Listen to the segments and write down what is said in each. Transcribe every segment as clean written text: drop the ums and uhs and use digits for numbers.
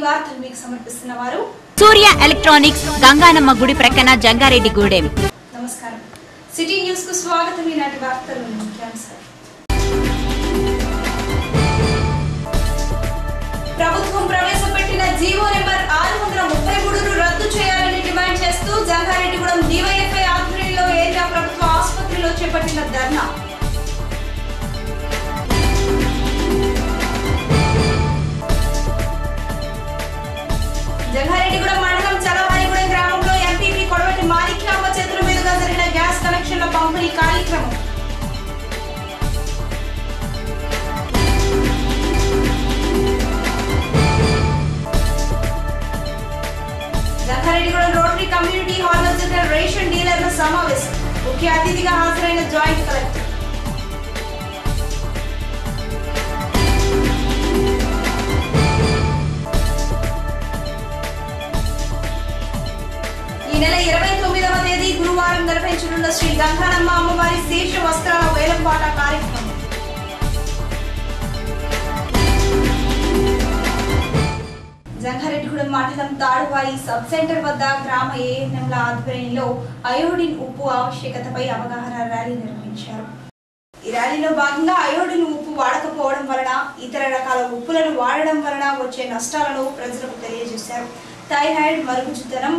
వార్తలు మీకు సమర్పిస్తున్నవారు సూర్య ఎలక్ట్రానిక్స్ గంగానమ్మ గుడి ప్రక్కన జంగారెడ్డి గూడెం. నమస్కారం. సిటీ న్యూస్ కు స్వాగతం. ఈనాటి వార్తలు ముఖ్యాంశాలు. ప్రభుత్వం ప్రవేశపెట్టిన జీవో నెంబర్ 633ను రద్దు చేయాలని డిమాండ్ చేస్తూ జంగారెడ్డిగూడెం డివైఎఫ్ఐ ఆధ్వర్యంలో ఏరియా ప్రభుత్వ ఆసుపత్రిలో చేపట్టిన ధర్నా. జంగారెడ్డిగూడెం మండలం చలవారిగూడెం గ్రామంలో ఎంపీపీ కొడవటి మాణిక్యామ్మ చేతుల మీదుగా జరిగిన గ్యాస్ కనెక్షన్ల పంపిణీ కార్యక్రమం. జంగారెడ్డిగూడెం రోటరీ కమ్యూనిటీ హాల్లో జరిగిన రేషన్ డీలర్ల సమావేశం. ముఖ్య అతిథిగా హాజరైన జాయింట్ కలెక్టర్. ఈ నెల 29వ తేదీ గురువారం నిర్వహించనున్న శ్రీ గంగానమ్మ అమ్మవారి శేష వస్త్రాల వేలంపాట కార్యక్రమం. జంగారెడ్డిగూడెం మండలం తాడువాయి సబ్ సెంటర్ వద్ద గ్రామ ఏఎన్ఎంల ఆధ్వర్యంలో అయోడిన్ ఉప్పు ఆవశ్యకతపై అవగాహన ర్యాలీ నిర్వహించారు. ఈ ర్యాలీలో భాగంగా అయోడిన్ ఉప్పు వాడకపోవడం వలన ఇతర రకాల ఉప్పులను వాడడం వలన వచ్చే నష్టాలను ప్రజలకు తెలియజేశారు. థైరాయిడ్, మరుగుజ్జుతనం,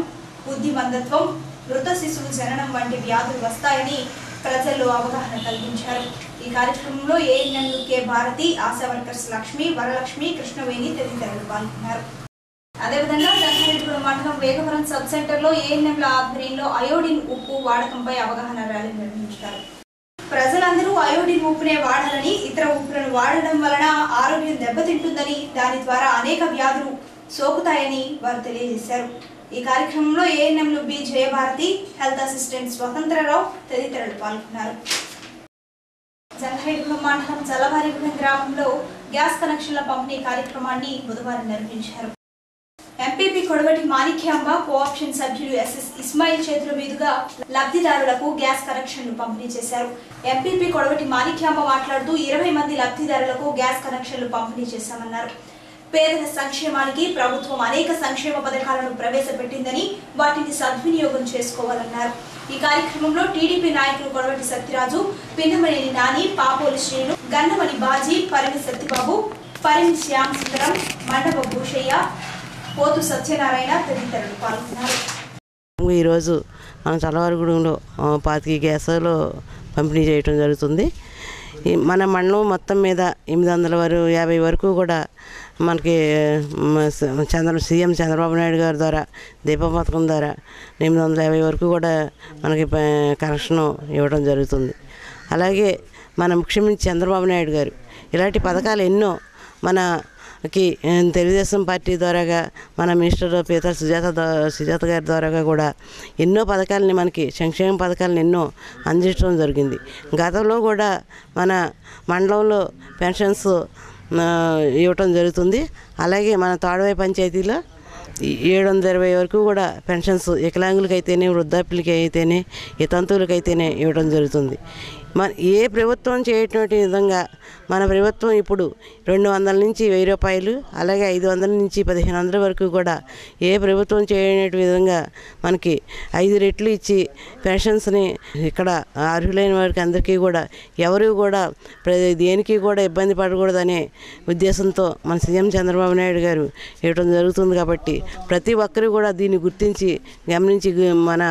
బుద్ధి మందత్వం, మృత శిశువు జననం వంటి వ్యాధులు వస్తాయని ప్రజల్లో అవగాహన కల్పించారు. ఈ కార్యక్రమంలో ఏఎన్ఎంలు కె భారతి, ఆశా వర్కర్స్ లక్ష్మి, వరలక్ష్మి, కృష్ణవేణి తదితరులు పాల్గొన్నారు. అదేవిధంగా జంగారెడ్డిగూడెం మండలం వేగవరం సబ్ సెంటర్ లో ఏఎన్ఎంల ఆధ్వర్యంలో అయోడిన్ ఉప్పు వాడకంపై అవగాహన ర్యాలీ నిర్వహించారు. ప్రజలందరూ అయోడిన్ ఉప్పునే వాడాలని, ఇతర ఉప్పులను వాడడం వలన ఆరోగ్యం దెబ్బతింటుందని, దాని ద్వారా అనేక వ్యాధులు సోకుతాయని వారు తెలియజేశారు. ఈ కార్యక్రమంలో ఏఎన్ఎంలు బి జయభారతి, హెల్త్ అసిస్టెంట్ స్వతంత్రరావు తదితరులు పాల్గొన్నారు. జంగారెడ్డిగూడెం మండలం చలవారిగూడెం గ్రామంలో గ్యాస్ కనెక్షన్ల పంపిణీ కార్యక్రమాన్ని బుధవారం నిర్వహించారు. ఎంపీపీ కొడవటి మాణిక్యామ్మ, కోఆప్షన్ సభ్యులు ఎస్ఎస్ ఇస్మాయిల్ చేతుల మీదుగా లబ్ధిదారులకు గ్యాస్ కనెక్షన్లు పంపిణీ చేశారు. ఎంపీపీ కొడవటి మాణిక్యామ్మ మాట్లాడుతూ 20 మంది లబ్ధిదారులకు గ్యాస్ కనెక్షన్లు పంపిణీ చేశామన్నారు. పేదల సంక్షేమానికి ప్రభుత్వం అనేక సంక్షేమ పథకాలను ప్రవేశపెట్టిందని, వాటిని సద్వినియోగం చేసుకోవాలన్నారు. ఈ కార్యక్రమంలో టీడీపీ నాయకులు కొడవటి సత్యరాజు, పిన్నమనేని నాని, పాపోలి శ్రీను, గన్నమణి బాజీ, పరిమి సత్యబాబు, పరిమి శ్యామ్ సుందరం, మండప భూషయ్య, పోతు సత్యనారాయణ తదితరులు పాల్గొన్నారు. ఈరోజు మన చలవారిగూడెంలో 25 గ్యాసులు పంపిణీ చేయడం జరుగుతుంది. మన మండలం మొత్తం మీద 850 వరకు కూడా మనకి సీఎం చంద్రబాబు నాయుడు గారి ద్వారా దీప పథకం ద్వారా 850 వరకు కూడా మనకి కనెక్షన్ ఇవ్వడం జరుగుతుంది. అలాగే మన ముఖ్యమంత్రి చంద్రబాబు నాయుడు గారు ఇలాంటి పథకాలు ఎన్నో మనకి తెలుగుదేశం పార్టీ ద్వారాగా, మన మినిస్టర్ పీతల సుజాత గారి ద్వారాగా కూడా ఎన్నో పథకాలని, మనకి సంక్షేమ పథకాలను ఎన్నో అందించడం జరిగింది. గతంలో కూడా మన మండలంలో పెన్షన్స్ ఇవ్వటం జరుగుతుంది. అలాగే మన తాడువాయి పంచాయతీలో 720 వరకు కూడా పెన్షన్స్ వికలాంగులకైతేనే, వృద్ధాప్యులకి అయితేనే, వితంతువులకైతేనే ఇవ్వడం జరుగుతుంది. ఏ ప్రభుత్వం చేయటువంటి విధంగా మన ప్రభుత్వం ఇప్పుడు 200 నుంచి 1000 రూపాయలు, అలాగే 500 నుంచి 1500 వరకు కూడా ఏ ప్రభుత్వం చేయని విధంగా మనకి 5 రెట్లు ఇచ్చి పెన్షన్స్ని ఇక్కడ అర్హులైన వారికి అందరికీ కూడా ఎవరు కూడా దేనికి కూడా ఇబ్బంది పడకూడదనే ఉద్దేశంతో మన సీఎం చంద్రబాబు నాయుడు గారు ఇవ్వడం జరుగుతుంది. కాబట్టి ప్రతి ఒక్కరు కూడా దీన్ని గుర్తించి గమనించి మన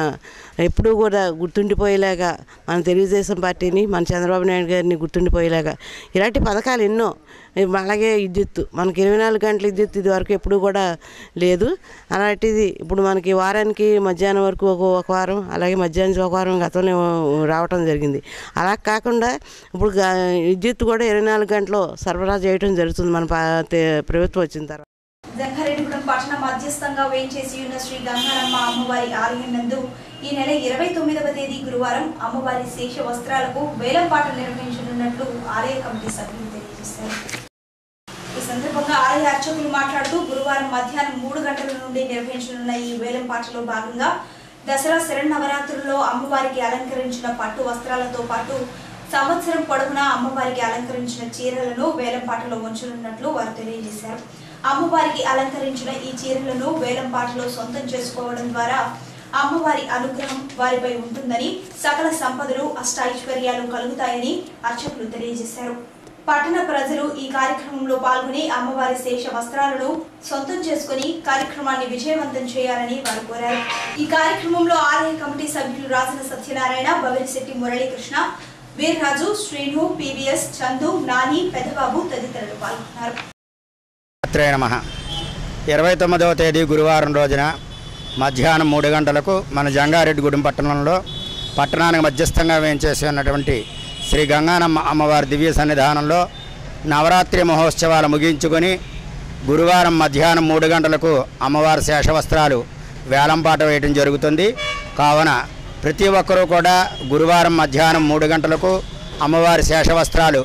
ఎప్పుడూ కూడా గుర్తుండిపోయేలాగా మన తెలుగుదేశం పార్టీని, మన చంద్రబాబు నాయుడు గారిని గుర్తుండిపోయేలాగా ఇలాంటి పథకాలు ఎన్నో. అలాగే విద్యుత్, మనకి 24 గంటల విద్యుత్ ఇది వరకు ఎప్పుడు కూడా లేదు. అలాంటిది ఇప్పుడు మనకి వారానికి మధ్యాహ్నం వరకు ఒక వారం, అలాగే మధ్యాహ్నం ఒక వారం గతంలో రావటం జరిగింది. అలా కాకుండా ఇప్పుడు విద్యుత్ కూడా 24 గంటలు సరఫరా చేయడం జరుగుతుంది మన ప్రభుత్వం వచ్చిన తర్వాత. జంగారెడ్డిగూడెం పట్టణ మధ్యస్థంగా వేంచేసి ఉన్న శ్రీ గంగానమ్మ అమ్మవారి ఆలయం నందు ఈ నెల 29వ తేదీ గురువారం అమ్మవారి శేష వస్త్రాలకు వేలంపాట నిర్వహించనున్నట్లు ఆలయ కమిటీ సభ్యులు తెలియజేశారు. ఈ సందర్భంగా ఆలయ అర్చకులు మాట్లాడుతూ గురువారం మధ్యాహ్నం 3 గంటల నుండి నిర్వహించనున్న ఈ వేలంపాటలో భాగంగా దసరా శరన్నవరాత్రుల్లో అమ్మవారికి అలంకరించిన పట్టు వస్త్రాలతో పాటు సంవత్సరం పొడవునా అమ్మవారికి అలంకరించిన చీరలను వేలంపాటలో ఉంచనున్నట్లు వారు తెలియజేశారు. అమ్మవారికి అలంకరించిన ఈ చీరలను వేలంపాటలో సొంతం చేసుకోవడం ద్వారా అమ్మవారి అనుగ్రహం వారిపై ఉంటుందని, సకల సంపదలు అష్టైశ్వర్యాలు కలుగుతాయని అర్చకులు తెలియజేశారు. పట్టణ ప్రజలు ఈ కార్యక్రమంలో పాల్గొని అమ్మవారి శేష వస్త్రాలను సొంతం చేసుకుని కార్యక్రమాన్ని విజయవంతం చేయాలని వారు కోరారు. ఈ కార్యక్రమంలో ఆలయ కమిటీ సభ్యులు రాజన సత్యనారాయణ, బవిరిశెట్టి మురళీకృష్ణ, వీర్రాజు, శ్రీను, పివిఎస్, చందు, నాని, పెద్దబాబు తదితరులు పాల్గొన్నారు. 29వ తేదీ గురువారం రోజున మధ్యాహ్నం 3 గంటలకు మన జంగారెడ్డిగూడెం పట్టణంలో పట్టణానికి మధ్యస్థంగా వేయించేసి ఉన్నటువంటి శ్రీ గంగానమ్మ అమ్మవారి దివ్య సన్నిధానంలో నవరాత్రి మహోత్సవాలు ముగించుకొని గురువారం మధ్యాహ్నం 3 గంటలకు అమ్మవారి శేషవస్త్రాలు వేలంపాట వేయడం జరుగుతుంది. కావున ప్రతి ఒక్కరూ కూడా గురువారం మధ్యాహ్నం 3 గంటలకు అమ్మవారి శేషవస్త్రాలు,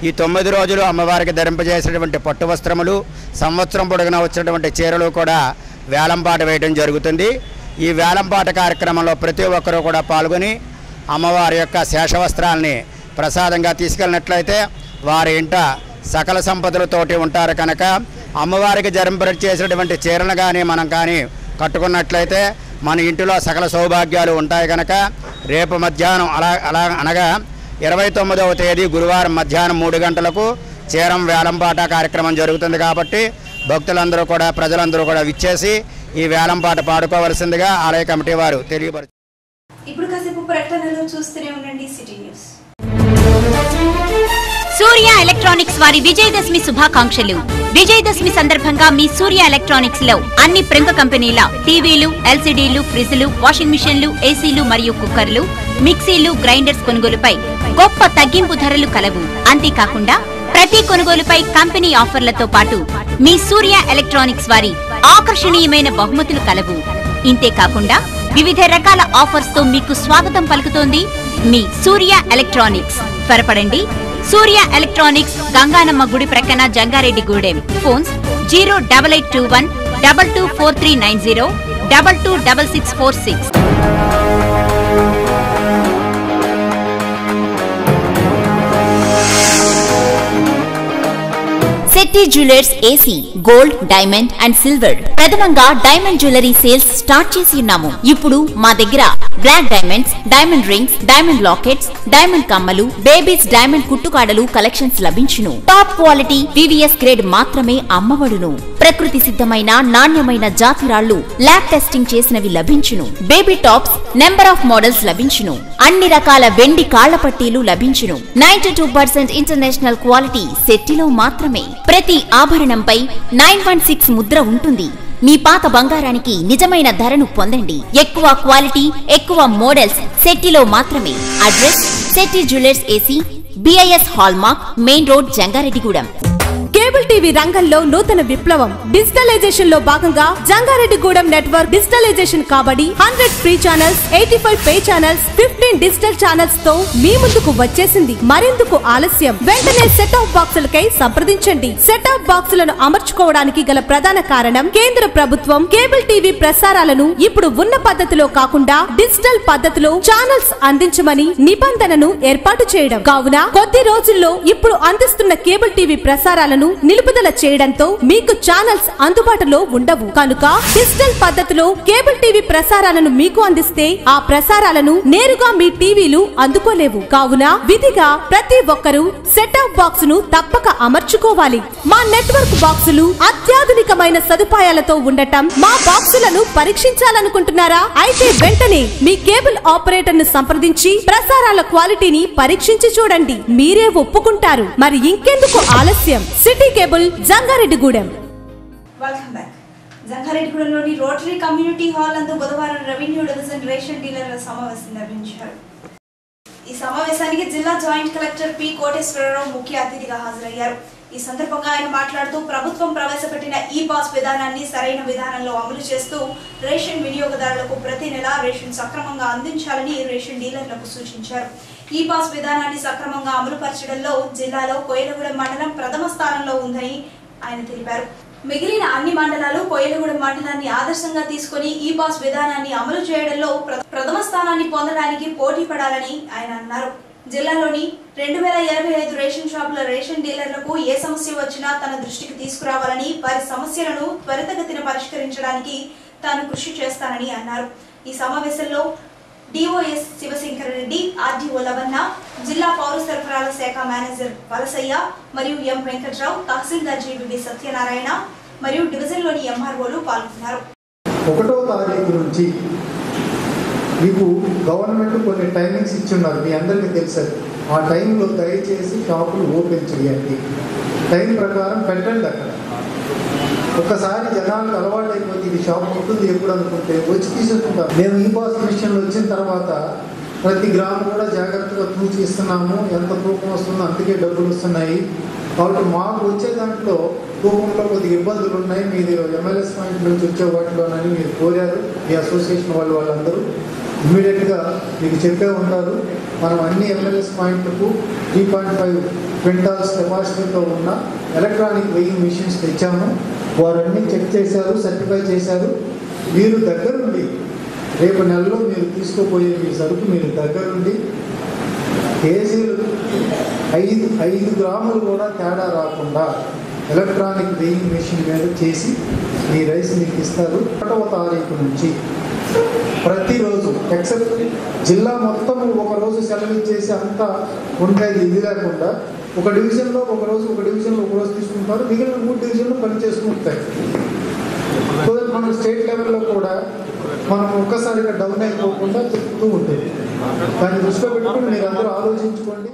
ఈ 9 రోజులు అమ్మవారికి ధరింపజేసినటువంటి పట్టు వస్త్రములు, సంవత్సరం పొడుగునా వచ్చినటువంటి చీరలు కూడా వేలంపాట వేయడం జరుగుతుంది. ఈ వేలంపాట కార్యక్రమంలో ప్రతి ఒక్కరూ కూడా పాల్గొని అమ్మవారి యొక్క శేషవస్త్రాలని ప్రసాదంగా తీసుకెళ్ళినట్లయితే వారి ఇంట సకల సంపదలతోటి ఉంటారు. కనుక అమ్మవారికి చేసినటువంటి చీరలు కానీ మనం కానీ కట్టుకున్నట్లయితే మన ఇంటిలో సకల సౌభాగ్యాలు ఉంటాయి. కనుక రేపు మధ్యాహ్నం అనగా 29వ తేదీ గురువారం మధ్యాహ్నం 3 గంటలకు చీరం వేలంపాట కార్యక్రమం జరుగుతుంది. కాబట్టి భక్తులందరూ కూడా, ప్రజలందరూ కూడా విచ్చేసి ఈ వేలంపాట పాడుకోవలసిందిగా ఆలయ కమిటీ వారు తెలియపరుచారు. ఇప్పుడు కాసేపు ప్రకటనలు చూస్తూనే ఉండండి సిటీ న్యూస్. సూర్య ఎలక్ట్రానిక్స్ వారి విజయదశమి శుభాకాంక్షలు. విజయదశమి సందర్భంగా మీ సూర్య ఎలక్ట్రానిక్స్ లో అన్ని ప్రముఖ కంపెనీల టీవీలు, ఎల్సీడీలు, ఫ్రిడ్జ్లు, వాషింగ్ మిషన్లు, ఏసీలు మరియు కుక్కర్లు, మిక్సీలు, గ్రైండర్స్ కొనుగోలుపై గొప్ప తగ్గింపు ధరలు కలవు. అంతేకాకుండా ప్రతి కొనుగోలుపై కంపెనీ ఆఫర్లతో పాటు మీ సూర్య ఎలక్ట్రానిక్స్ వారి ఆకర్షణీయమైన బహుమతులు కలవు. ఇంతేకాకుండా వివిధ రకాల ఆఫర్స్ తో మీకు స్వాగతం పలుకుతోంది మీ సూర్య ఎలక్ట్రానిక్స్. త్వరపడండి. సూర్య ఎలక్ట్రానిక్స్, గంగానమ్మ గుడి ప్రక్కన, Jangareddygudem. Phones 08821 224390 226646. Shetty jewellers AC, gold, diamond and silver. ప్రథమంగా డైమండ్ జ్యువెలరీ సేల్స్ స్టార్ట్ చేసి ఉన్నాము. ఇప్పుడు మా దగ్గర black diamonds, diamond rings, diamond lockets, diamond కమ్మలు, బేబీస్ డైమండ్ కుట్టుకాడలు కలెక్షన్స్ లభించును. టాప్ క్వాలిటీ VVS గ్రేడ్ మాత్రమే అమ్మబడును. ప్రకృతి సిద్ధమైన నాణ్యమైన జాతిరాళ్లు ల్యాబ్ టెస్టింగ్ చేసినవి లభించును. Baby tops number of models లభించును. అన్ని రకాల వెండి కాళ్ల పట్టీలు లభించును. 92% ఇంటర్నేషనల్ క్వాలిటీ శెట్టిలో మాత్రమే. ప్రతి ఆభరణంపై 916 ముద్ర ఉంటుంది. మీ పాత బంగారానికి నిజమైన ధరను పొందండి. ఎక్కువ క్వాలిటీ, ఎక్కువ మోడల్స్ శెట్టిలో మాత్రమే. Address Shetty jewellers AC, BIS హాల్మార్క్, main road, Jangareddygudem. Cable TV రంగంలో నూతన విప్లవం. డిజిటలైజేషన్ లో భాగంగా జంగారెడ్డిగూడెం నెట్వర్క్ డిజిటలైజేషన్ కాబడి 100 free channels, 85 pay channels, 15 digital channels తో మీ ముందుకు వచ్చేసింది. మరెందుకు ఆలస్యం? వెంటనే సెట్ ఆఫ్ బాక్సులకై సంప్రదించండి. సెట్ ఆఫ్ బాక్సులను అమర్చుకోవడానికి గల ప్రధాన కారణం కేంద్ర ప్రభుత్వం కేబుల్ టీవీ ప్రసారాలను ఇప్పుడు ఉన్న పద్ధతిలో కాకుండా డిజిటల్ పద్ధతిలో ఛానల్స్ అందించమని నిబంధనను ఏర్పాటు చేయడం. కావున కొద్ది రోజుల్లో ఇప్పుడు అందిస్తున్న కేబుల్ టీవీ ప్రసారాలను నిలుపుదల చేయడంతో మీకు ఛానల్స్ అందుబాటులో ఉండవు. కనుక డిజిటల్ పద్ధతిలో కేబుల్ టీవీ ప్రసారాలను మీకు అందిస్తే ఆ ప్రసారాలను నేరుగా మీ టీవీలు అందుకోలేవు. కావున విధిగా ప్రతి ఒక్కరూ సెట్ ఆఫ్ బాక్స్ ను తప్పక అమర్చుకోవాలి. మా నెట్వర్క్ బాక్సులు అత్యాధునికమైన సదుపాయాలతో ఉండటం, మా బాక్సులను పరీక్షించాలనుకుంటున్నారా? అయితే వెంటనే మీ కేబుల్ ఆపరేటర్ ను సంప్రదించి ప్రసారాల క్వాలిటీని పరీక్షించి చూడండి. మీరే ఒప్పుకుంటారు. మరి ఇంకెందుకు ఆలస్యం? City cable, Jangareddygudem. Welcome back. జంగారెడ్డిగూడెంలోని రోటరీ కమ్యూనిటీ హాల్ నందు బుధవారం రెవెన్యూ డివిజన్ రేషన్ డీలర్ల సమావేశం నిర్వహించారు. ఈ సమావేశానికి జిల్లా జాయింట్ కలెక్టర్ పి కోటేశ్వరరావు ముఖ్య అతిథిగా హాజరయ్యారు. ఈ సందర్భంగా ఆయన మాట్లాడుతూ ప్రభుత్వం ప్రవేశపెట్టిన ఈ పాస్ విధానాన్ని సరైన విధానంలో అమలు చేస్తూ రేషన్ వినియోగదారులకు ప్రతి నెల రేషన్ సక్రమంగా అందించాలని రేషన్ డీలర్లకు సూచించారు. ఈ పాస్ విధానాన్ని సక్రమంగా అమలు పరచడంలో జిల్లాలో కోయలగూడెం మండలం ప్రథమ స్థానంలో ఉందని ఆయన తెలిపారు. మిగిలిన అన్ని మండలాలు కోయలగూడెం మండలాన్ని ఆదర్శంగా తీసుకుని ఈ పాస్ విధానాన్ని అమలు చేయడంలో ప్రథమ స్థానాన్ని పొందడానికి పోటీ పడాలని ఆయన అన్నారు. జిల్లాలోని 2085 రేషన్ షాపుల రేషన్ డీలర్లకు ఏ సమస్య వచ్చినా తన దృష్టికి తీసుకురావాలని, వారి సమస్యలను త్వరితగతిన పరిష్కరించడానికి తాను కృషి చేస్తానని అన్నారు. ఈ సమావేశంలో డిఓఎస్ శివశంకర్ రెడ్డి, ఆర్డీఓ లవన్న, జిల్లా పౌర సరఫరాల శాఖ మేనేజర్ వలసయ్య మరియు ఎం వెంకట్రావు, తహసీల్దార్ జీబీబీ సత్యనారాయణ మరియు డివిజన్లోని ఎంఆర్ఓలు పాల్గొన్నారు. 1వ తారీఖు నుంచి మీకు గవర్నమెంట్ కొన్ని టైమింగ్స్ ఇచ్చున్నారు, మీ అందరికీ తెలుసు. ఆ టైంలో దయచేసి షాపులు ఓపెన్ చేయండి, టైం ప్రకారం పెట్టండి. అక్కడ ఒక్కసారి జనాలకు అలవాటు అయిపోతే ఇది షాప్ ఉంటుంది ఎప్పుడు అనుకుంటే వచ్చి తీసుకుంటాం. మేము ఈ పాస్ మిషన్లు వచ్చిన తర్వాత ప్రతి గ్రామం కూడా జాగ్రత్తగా తూచి ఇస్తున్నాము, ఎంత తూకం వస్తుందో అందుకే డబ్బులు వస్తున్నాయి. కాబట్టి మాకు వచ్చే దాంట్లో తూకంలో కొద్దిగా ఇబ్బందులు ఉన్నాయి, మీది ఎంఎల్ఎస్ పాయింట్ నుంచి వచ్చే వాటిలోనని మీరు కోరారు. ఈ అసోసియేషన్ వాళ్ళందరూ ఇమ్మీడియట్గా మీకు చెప్పే ఉంటారు. మనం అన్ని ఎంఎల్ఎస్ పాయింట్లకు 3.5 క్వింటాల్స్ కెపాసిటీతో ఉన్న ఎలక్ట్రానిక్ వెయింగ్ మిషన్స్ తెచ్చాము. వారన్నీ చెక్ చేశారు, సర్టిఫై చేశారు. మీరు దగ్గరుండి రేపు నెలలో మీరు తీసుకుపోయే మీ సరుకు మీరు దగ్గరుండి కేజీలు 5 గ్రాములు కూడా తేడా రాకుండా ఎలక్ట్రానిక్ వెయింగ్ మిషన్ మీద చేసి మీ రైస్ మీకు ఇస్తారు. 1వ తారీఖు నుంచి ప్రతిరోజు ఎక్సెప్ట్ జిల్లా మొత్తం ఒకరోజు సెలవు ఇచ్చేసి అంతా ఉండేది ఇది లేకుండా ఒక డివిజన్లో ఒకరోజు తీసుకుంటారు, మిగిలిన 3 డివిజన్లు పని చేసుకుంటాయి. సో మన స్టేట్ లెవెల్లో కూడా మనం ఒక్కసారిగా డౌన్ అయిపోకుండా చెప్తూ ఉంటుంది. దాన్ని దృష్టిలో పెట్టుకుని మీరు అందరూ ఆలోచించుకోండి.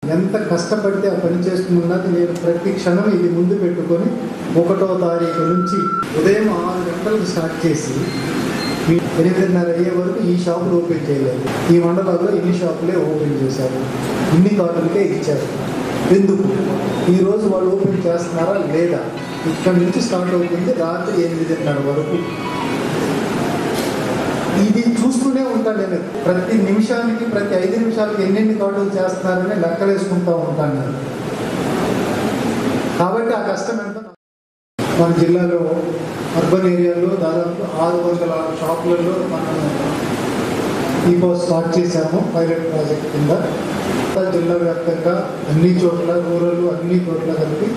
ఎంత కష్టపడితే ఆ పని చేస్తున్నది నేను ప్రతి క్షణం ఇది ముందు పెట్టుకొని 1వ తారీఖు నుంచి ఉదయం 6 గంటలకు స్టార్ట్ చేసి 8:30 అయ్యే వరకు ఈ షాపులు ఓపెన్ చేయలేదు. ఈ మండలాల్లో ఇన్ని షాపులే ఓపెన్ చేశారు, ఇన్ని కార్డులకే ఇచ్చారు. ఎందుకు ఈరోజు వాళ్ళు ఓపెన్ చేస్తున్నారా లేదా? ఇక్కడ నుంచి స్టార్ట్ అవుతుంది రాత్రి 8:30 వరకు. ఇది చూస్తూనే ఉంటాను నేను, ప్రతి నిమిషానికి ప్రతి 5 నిమిషాలకు ఎన్నెన్ని కార్డులు చేస్తున్నారని లెక్కలేసుకుంటూ ఉంటాను నేను. కాబట్టి ఆ కష్టం ఎంత. మన జిల్లాలో అర్బన్ ఏరియాలో దాదాపు 600 షాపులలో మనం ఈ పోస్ట్ స్టార్ట్ చేశాము పైలట్ ప్రాజెక్ట్ కింద. జిల్లా వ్యాప్తంగా అన్ని చోట్ల రూరల్ అన్ని చోట్ల కలిపి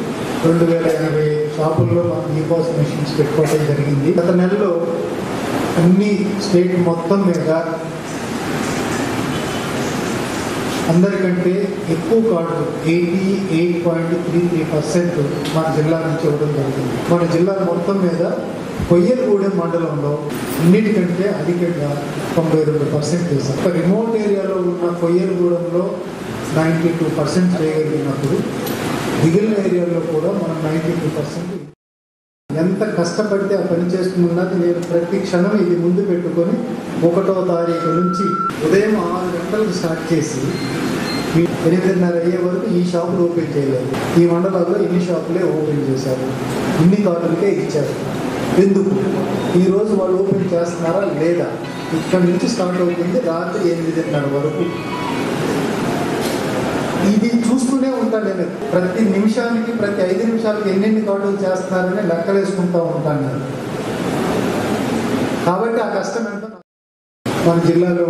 2080 షాపుల్లో మనం ఈ పోస్ట్ మెషిన్స్ పెట్టుకోవడం జరిగింది. గత నెలలో అన్ని స్టేట్ మొత్తం మీద అందరికంటే ఎక్కువ కార్డులు 88.33% మన జిల్లా నుంచి ఇవ్వడం జరిగింది. మన జిల్లా మొత్తం మీద కొయ్యలగూడెం మండలంలో అన్నిటికంటే అధికంగా 92% చేశాం. రిమోట్ ఏరియాలో ఉన్న కొయ్యలగూడెంలో 92% చేయగలిగినప్పుడు మిగిలిన ఏరియాలో కూడా మనం 92%. ఎంత కష్టపడితే ఆ పని చేస్తున్నది నేను ప్రతి క్షణం ఇది ముందు పెట్టుకొని 1వ తారీఖు నుంచి ఉదయం 6 గంటలకు స్టార్ట్ చేసి 8:30 అయ్యే వరకు ఈ షాపులు ఓపెన్ చేయలేదు. ఈ మండలాల్లో ఇన్ని షాపులే ఓపెన్ చేశారు, ఇన్ని కార్డులకే ఇచ్చారు. ఎందుకు ఈరోజు వాళ్ళు ఓపెన్ చేస్తున్నారా లేదా? ఇక్కడ నుంచి స్టార్ట్ అవుతుంది రాత్రి 8:30 వరకు. ఇది చూస్తూనే ఉంటాను నేను, ప్రతి నిమిషానికి ప్రతి 5 నిమిషాలకు ఎన్నెన్ని కార్డులు చేస్తున్నారని లెక్కలేసుకుంటూ ఉంటాను నేను. కాబట్టి ఆ కష్టం ఎంత. మన జిల్లాలో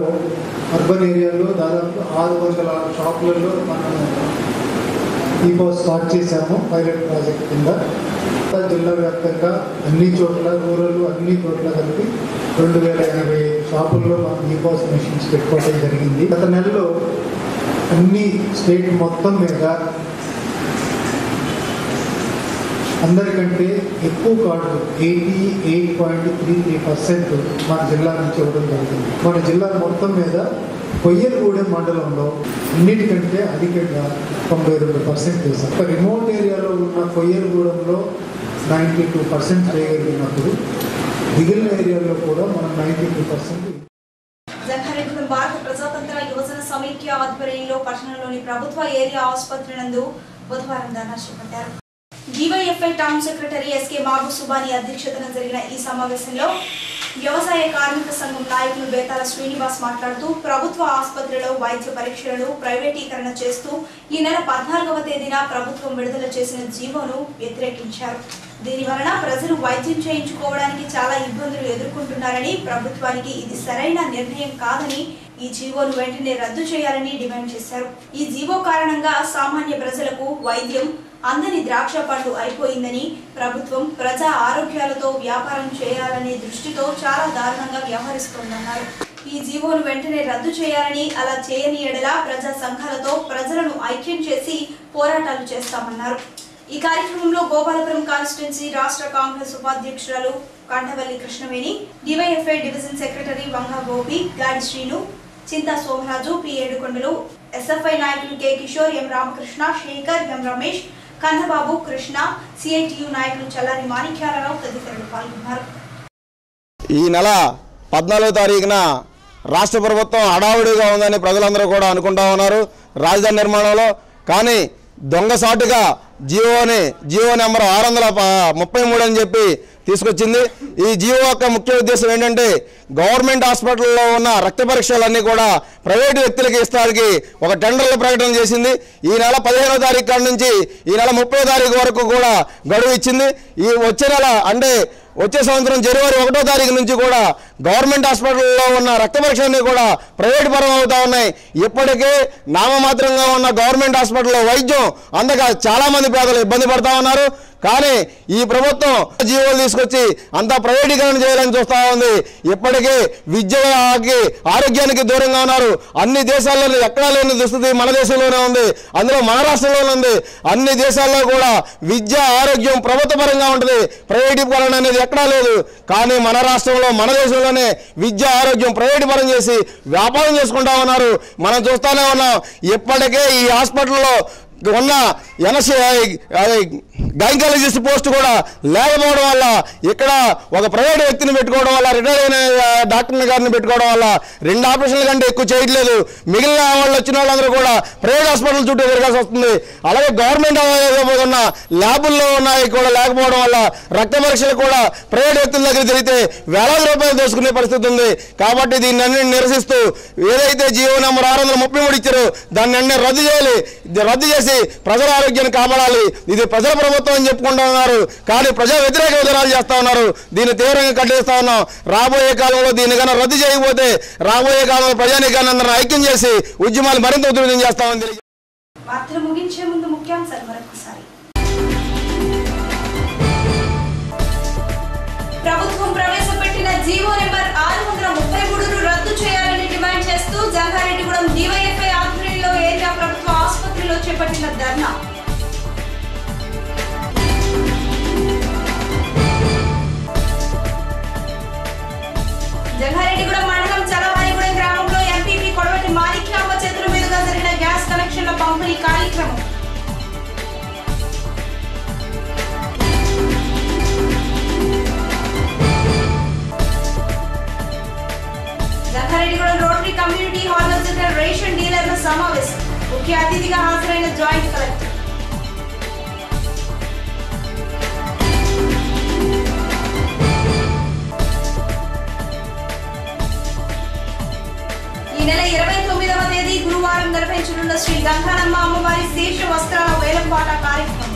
అర్బన్ ఏరియాలో దాదాపు 600 షాపులలో మనం ఈ పోస్ట్ స్టార్ట్ చేశాము పైలట్ ప్రాజెక్ట్ కింద. జిల్లా వ్యాప్తంగా అన్ని చోట్ల రూరల్ అన్ని చోట్ల కలిపి 2080 షాపుల్లో మనం ఈ పోస్ట్ మెషిన్స్ పెట్టుకోవడం జరిగింది. గత నెలలో అన్ని స్టేట్ మొత్తం మీద అందరికంటే ఎక్కువ కార్డులు 88.33% మన జిల్లా నుంచి ఇవ్వడం జరిగింది. మన జిల్లా మొత్తం మీద కొయ్యలగూడెం మండలంలో అన్నిటికంటే అధికంగా 92% వేశారు. ఒక రిమోట్ ఏరియాలో ఉన్న కొయ్యలగూడెంలో 92% చేయగలిగినప్పుడు మిగిలిన ఏరియాలో కూడా మనం 92%. జంగారెడ్డిగూడెం భారత ప్రజాతంత్ర యువజన సమైక్య ఆధ్వర్యంలో పట్టణంలోని ప్రభుత్వ ఏరియా ఆసుపత్రి నందు బుధవారం ధర్నా చేపట్టారు. DYFI town secretary SK Mabu Subani అధ్యక్షతన జరిగిన ఈ సమావేశంలో వ్యవసాయ కార్మిక సంఘం నాయకులు బేతాల శ్రీనివాస్ మాట్లాడుతూ ప్రభుత్వ ఆసుపత్రిలో వైద్య పరీక్షలను ప్రైవేటీకరణ చేస్తూ ఈ నెల 14వ తేదీన ప్రభుత్వం విడుదల చేసిన జీవోను వ్యతిరేకించారు. దీని వలన ప్రజలు వైద్యం చేయించుకోవడానికి చాలా ఇబ్బందులు ఎదుర్కొంటున్నారని, ప్రభుత్వానికి ఇది సరైన నిర్ణయం కాదని, ఈ జీవోను వెంటనే రద్దు చేయాలని డిమాండ్ చేశారు. ఈ జీవో కారణంగా సామాన్య ప్రజలకు వైద్యం అందని ద్రాక్ష పండు అయిపోయిందని, ప్రభుత్వం ప్రజా ఆరోగ్యాలతో వ్యాపారం చేయాలనే దృష్టితో చాలా దారుణంగా వ్యవహరిస్తోందన్నారు. ఈ జీవోను వెంటనే రద్దు చేయాలని, అలా చేయని ఎడల ప్రజా సంఘాలతో ప్రజలను ఐక్యం చేసి పోరాటాలు చేస్తామన్నారు. ఈ కార్యక్రమంలో గోపాలపురం కాన్స్టిట్యున్సీ రాష్ట్ర కాంగ్రెస్ ఉపాధ్యక్షురాలు Kanthavalli Krishnaveni, DYFI division secretary Vanga Gopi, Gadi Srinu, Chinta Somaraju, P Yedukondalu, SFI నాయకులు K Kishore, M Ramakrishna, Shekhar, M Ramesh, Kannababu, Krishna, CITU నాయకులు చల్లారి మాణిక్యాలరావు తదితరులు పాల్గొన్నారు. ఈ నెల 14వ తారీఖున రాష్ట్ర ప్రభుత్వం హడావుడిగా ఉందని ప్రజలందరూ కూడా అనుకుంటా ఉన్నారు రాజధాని నిర్మాణంలో. కానీ దొంగసాటుగా జియో నెంబర్ 633 అని చెప్పి తీసుకొచ్చింది. ఈ జియో యొక్క ముఖ్య ఉద్దేశం ఏంటంటే గవర్నమెంట్ హాస్పిటల్లో ఉన్న రక్త పరీక్షలన్నీ కూడా ప్రైవేటు వ్యక్తులకి ఇస్తానికి ఒక టెండర్ల ప్రకటన చేసింది. ఈ నెల 15వ తారీఖు కాడి నుంచి ఈ నెల 30వ తారీఖు వరకు కూడా గడువు ఇచ్చింది. ఈ వచ్చే నెల అంటే వచ్చే సంవత్సరం జనవరి 1వ తారీఖు నుంచి కూడా గవర్నమెంట్ హాస్పిటల్లో ఉన్న రక్త పరీక్షలన్నీ కూడా ప్రైవేట్ పరం అవుతా ఉన్నాయి. ఇప్పటికే నామమాత్రంగా ఉన్న గవర్నమెంట్ హాస్పిటల్లో వైద్యం అందక చాలామంది పేదలు ఇబ్బంది పడతా ఉన్నారు. కానీ ఈ ప్రభుత్వం జీవోలు తీసుకొచ్చి అంతా ప్రైవేటీకరణ చేయాలని చూస్తూ ఉంది. ఇప్పటికే విద్యకి ఆరోగ్యానికి దూరంగా ఉన్నారు. అన్ని దేశాల్లో ఎక్కడా లేని దుస్థితి మన దేశంలోనే ఉంది, అందులో మన రాష్ట్రంలోనే ఉంది. అన్ని దేశాల్లో కూడా విద్య ఆరోగ్యం ప్రభుత్వ పరంగా ఉంటుంది, ప్రైవేటీకరణ అనేది ఎక్కడా లేదు. కానీ మన రాష్ట్రంలో మన దేశంలోనే విద్య ఆరోగ్యం ప్రైవేట్ పరం చేసి వ్యాపారం చేసుకుంటా ఉన్నారు. మనం చూస్తూనే ఉన్నాం. ఇప్పటికే ఈ హాస్పిటల్లో ఉన్న గైనకాలజిస్ట్ పోస్ట్ కూడా లేకపోవడం వల్ల, ఇక్కడ ఒక ప్రైవేట్ వ్యక్తిని పెట్టుకోవడం వల్ల, రిటైర్ అయిన డాక్టర్ గారిని పెట్టుకోవడం వల్ల 2 ఆపరేషన్ల కంటే ఎక్కువ చేయట్లేదు. మిగిలిన వాళ్ళు వచ్చిన వాళ్ళందరూ కూడా ప్రైవేట్ హాస్పిటల్ చుట్టూ తిరగాల్సి వస్తుంది. అలాగే గవర్నమెంట్ ఉన్న ల్యాబుల్లో ఉన్నాయి కూడా లేకపోవడం వల్ల రక్త పరీక్షలు కూడా ప్రైవేట్ వ్యక్తుల దగ్గర తిరిగితే వేలాది రూపాయలు దోసుకునే పరిస్థితి ఉంది. కాబట్టి దీన్ని అన్ని నిరసిస్తూ ఏదైతే జియో నెంబర్ 633 ఇచ్చారో దాన్ని అన్ని రద్దు చేయాలి. రద్దు చేసి ప్రజల ఆరోగ్యాన్ని కాపాడాలి. ఇది ప్రజల ప్రభుత్వం అని చెప్పుకుంటూ ఉన్నారు, కానీ ప్రజా వ్యతిరేక విధానాలు చేస్తా ఉన్నారు. దీన్ని తీవ్రంగా ఖండిస్తా ఉన్నాం. రాబోయే కాలంలో దీన్ని కన్నా రద్దు చేయకపోతే రాబోయే కాలంలో ప్రజానీకాన్ని అందరినీ ఐక్యం చేసి ఉద్యమాలు మరింత ఉధృతం చేస్తామని వార్తలు ముగించే ముందు ముఖ్యాంశాలు మరొకసారి. ప్రభుత్వం ప్రవేశపెట్టిన జీవో నెంబర్ 633ను రద్దు చేయాలని డిమాండ్ చేస్తూ జంగారెడ్డిగూడెం డివైఎఫ్ఐ ఆధ్వర్యంలో ఏరియా ప్రభుత్వ ఆసుపత్రిలో చేపట్టిన ధర్నా. జంగారెడ్డిగూడెం మండలం చలవాయిగూడెం గ్రామంలో ఎంపీపీ కొడవటి మాణిక్యామ్మ చేతుల మీదుగా జరిగిన గ్యాస్ కనెక్షన్ల పంపిణీ కార్యక్రమం. జంగారెడ్డిగూడెం రోటరీ కమ్యూనిటీ హాల్లో జరిగిన రేషన్ డీలర్ల సమావేశం. ముఖ్య అతిథిగా హాజరైన జాయింట్ కలెక్టర్. ఈ నెల 29వ తేదీ గురువారం నిర్వహించనున్న శ్రీ గంగానమ్మ అమ్మవారి శేష వస్త్రాల వేలంపాట కార్యక్రమం.